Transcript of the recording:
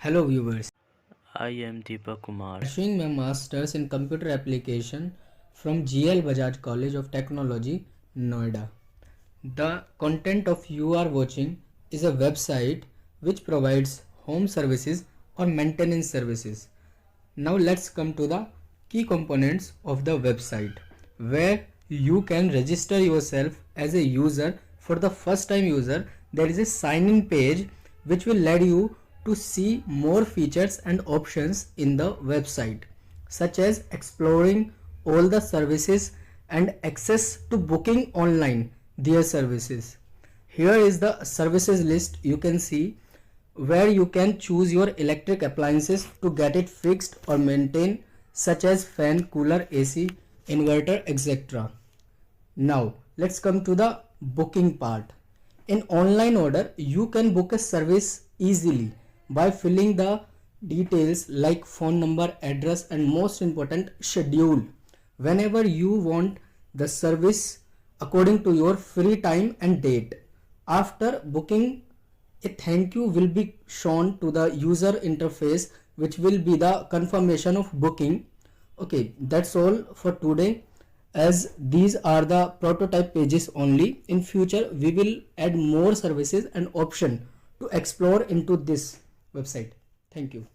Hello viewers, I am Deepak Kumar. pursuing my masters in computer application from GL Bajaj College of Technology, Noida. The content of you are watching is a website which provides home services or maintenance services. Now let's come to the key components of the website where you can register yourself as a user. For the first time user, there is a sign in page which will lead you to see more features and options in the website, such as exploring all the services and access to booking online their services. Here is the services list you can see, where you can choose your electric appliances to get it fixed or maintained, such as fan, cooler, AC, inverter, etc. Now let's come to the booking part. In online order, you can book a service easily by filling the details like phone number, address, and most important, schedule whenever you want the service according to your free time and date. After booking, a thank you will be shown to the user interface, which will be the confirmation of booking. Okay, that's all for today, as these are the prototype pages only. In future we will add more services and option to explore into this website. Thank you.